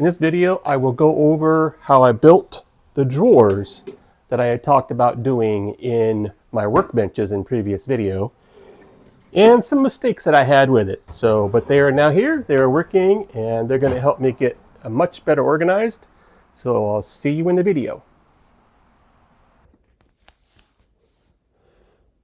In this video, I will go over how I built the drawers that I had talked about doing in my workbenches in previous video, and some mistakes that I had with it. But they are now here, they are working, and they're going to help me get a much better organized. So I'll see you in the video.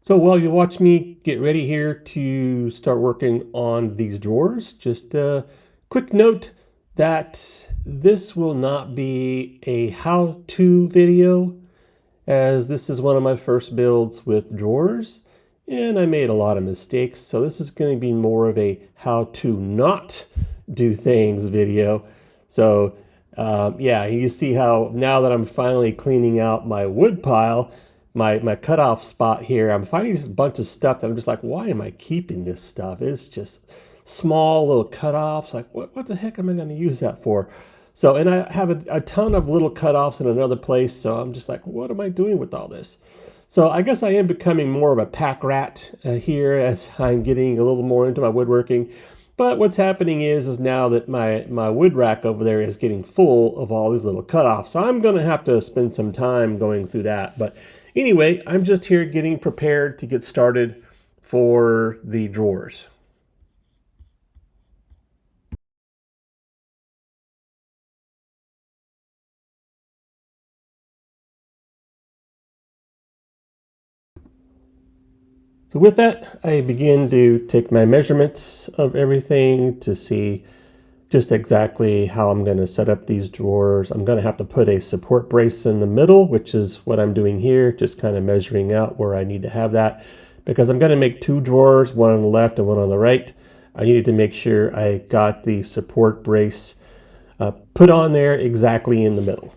So while you watch me get ready here to start working on these drawers, just a quick note that this will not be a how-to video, as this is one of my first builds with drawers and I made a lot of mistakes. So this is going to be more of a how to not do things video. So yeah, you see how now that I'm finally cleaning out my wood pile, my cutoff spot here, I'm finding just a bunch of stuff that I'm just like, why am I keeping this stuff? It's just small little cutoffs. Like, what the heck am I going to use that for? So, and I have a ton of little cutoffs in another place. So I'm just like, what am I doing with all this? So I guess I am becoming more of a pack rat here as I'm getting a little more into my woodworking. But what's happening is now that my wood rack over there is getting full of all these little cutoffs. So I'm going to have to spend some time going through that. But anyway, I'm just here getting prepared to get started for the drawers. So with that, I begin to take my measurements of everything to see just exactly how I'm going to set up these drawers. I'm going to have to put a support brace in the middle, which is what I'm doing here, just kind of measuring out where I need to have that. Because I'm going to make two drawers, one on the left and one on the right. I needed to make sure I got the support brace put on there exactly in the middle.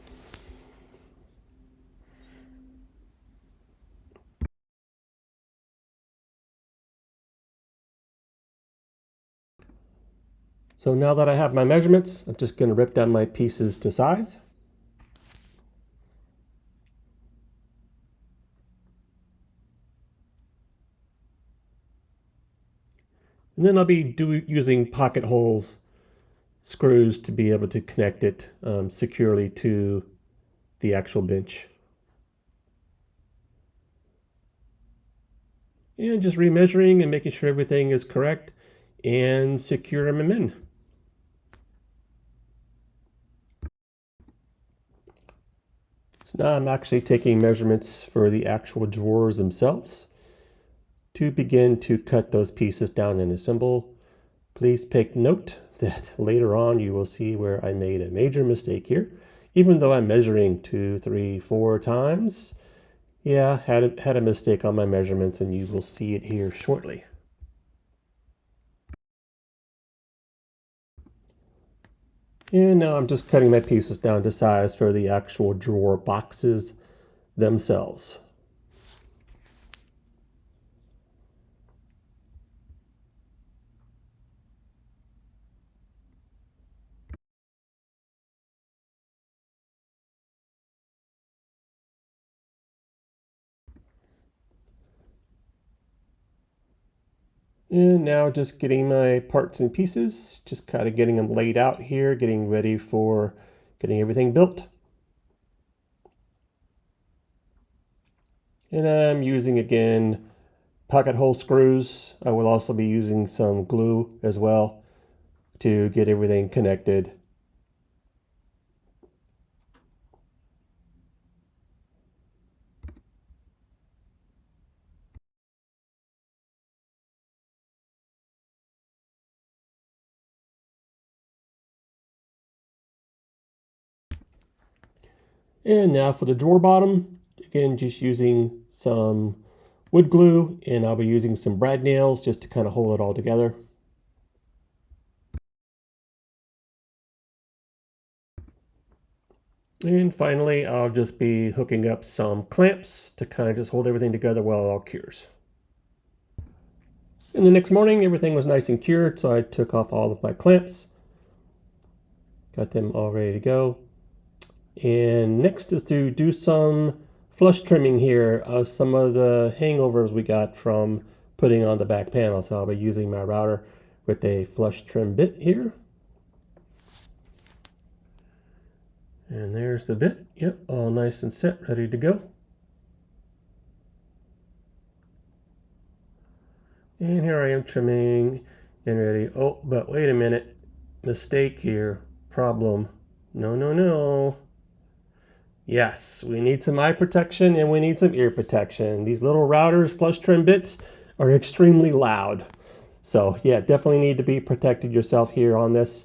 So now that I have my measurements, I'm just going to rip down my pieces to size. And then I'll be using pocket holes, screws to be able to connect it securely to the actual bench. And just remeasuring and making sure everything is correct and secure them in. So now I'm actually taking measurements for the actual drawers themselves. To begin to cut those pieces down and assemble, please take note that later on you will see where I made a major mistake here. Even though I'm measuring 2, 3, 4 times, yeah, had a mistake on my measurements, and you will see it here shortly. And now I'm just cutting my pieces down to size for the actual drawer boxes themselves. And now just getting my parts and pieces, just kind of getting them laid out here, getting ready for getting everything built. And I'm using, again, pocket hole screws. I will also be using some glue as well to get everything connected. And now for the drawer bottom, again, just using some wood glue, and I'll be using some brad nails just to kind of hold it all together. And finally, I'll just be hooking up some clamps to kind of just hold everything together while it all cures. And the next morning, everything was nice and cured, so I took off all of my clamps, got them all ready to go. And next is to do some flush trimming here of some of the hangovers we got from putting on the back panel. So I'll be using my router with a flush trim bit here. And there's the bit. Yep, all nice and set, ready to go. And here I am trimming and ready. Oh, but wait a minute. Mistake here. Problem. No, no, no. Yes, we need some eye protection and we need some ear protection. These little routers, flush trim bits, are extremely loud. So yeah, definitely need to be protected yourself here on this.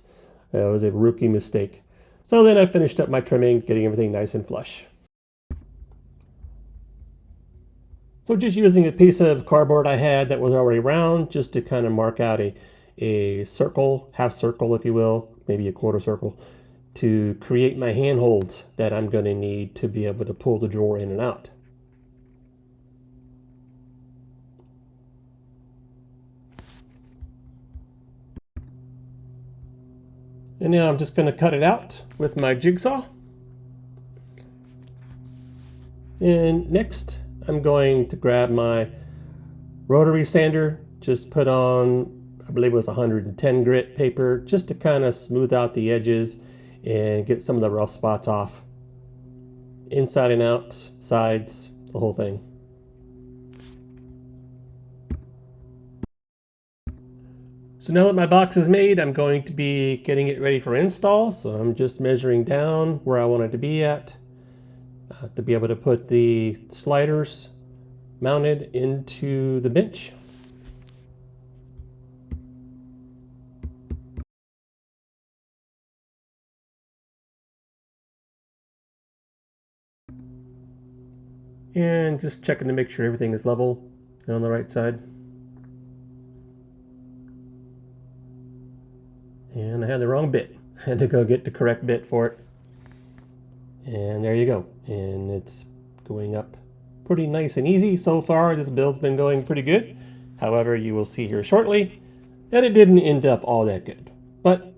It was a rookie mistake. So then I finished up my trimming, getting everything nice and flush. So just using a piece of cardboard I had that was already round, just to kind of mark out a circle, half circle if you will, maybe a quarter circle, to create my handholds that I'm going to need to be able to pull the drawer in and out. And now I'm just going to cut it out with my jigsaw. And next, I'm going to grab my rotary sander, just put on, I believe it was 110 grit paper, just to kind of smooth out the edges and get some of the rough spots off. Inside and out, sides, the whole thing. So now that my box is made, I'm going to be getting it ready for install. So I'm just measuring down where I want it to be at to be able to put the sliders mounted into the bench. And just checking to make sure everything is level and on the right side. And I had the wrong bit. I had to go get the correct bit for it. And there you go. And it's going up pretty nice and easy so far. This build's been going pretty good. However, you will see here shortly that it didn't end up all that good. But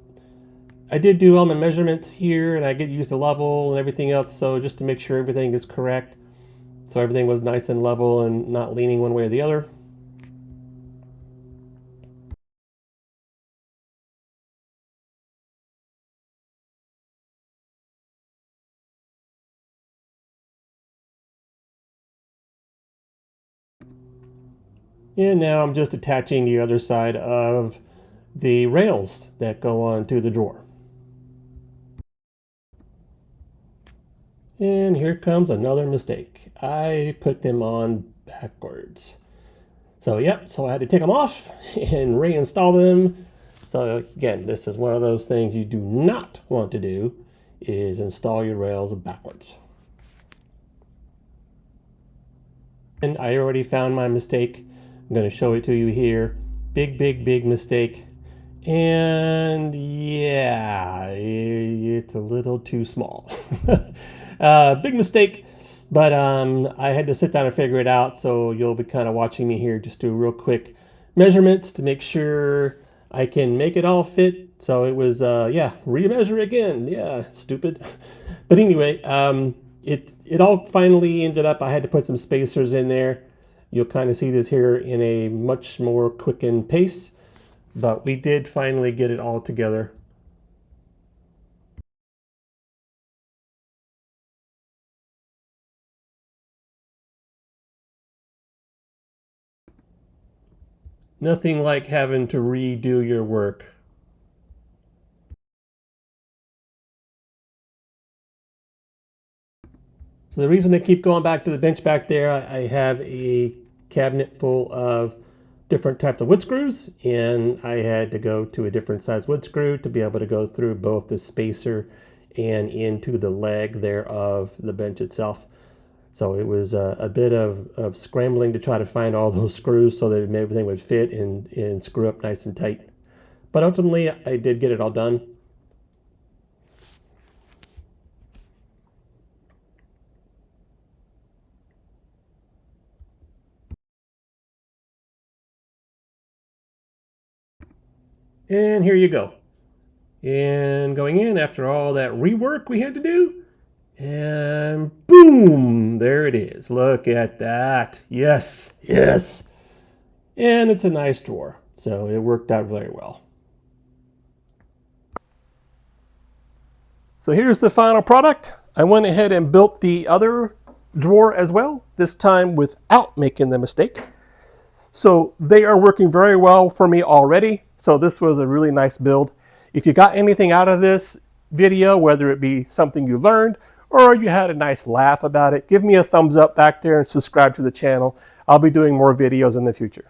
I did do all my measurements here and I get used to level and everything else. So just to make sure everything is correct. So everything was nice and level and not leaning one way or the other. And now I'm just attaching the other side of the rails that go on to the drawer. And here comes another mistake. I put them on backwards. So yep, so I had to take them off and reinstall them. So again, this is one of those things you do not want to do, is install your rails backwards. And I already found my mistake. I'm going to show it to you here. Big, big, big mistake. And yeah, it's a little too small. Big mistake, but I had to sit down and figure it out. So you'll be kind of watching me here just do real quick measurements to make sure I can make it all fit. So it was, yeah, remeasure again. Yeah, stupid. But anyway, it all finally ended up, I had to put some spacers in there. You'll kind of see this here in a much more quickened pace. But we did finally get it all together. Nothing like having to redo your work. So the reason I keep going back to the bench back there, I have a cabinet full of different types of wood screws, and I had to go to a different size wood screw to be able to go through both the spacer and into the leg there of the bench itself. So it was a bit of scrambling to try to find all those screws so that everything would fit and screw up nice and tight. But ultimately, I did get it all done. And here you go. And going in after all that rework we had to do, and boom, there it is. Look at that. Yes, yes. And it's a nice drawer. So it worked out very well. So here's the final product. I went ahead and built the other drawer as well, this time without making the mistake. So they are working very well for me already. So this was a really nice build. If you got anything out of this video, whether it be something you learned or you had a nice laugh about it, give me a thumbs up back there and subscribe to the channel. I'll be doing more videos in the future.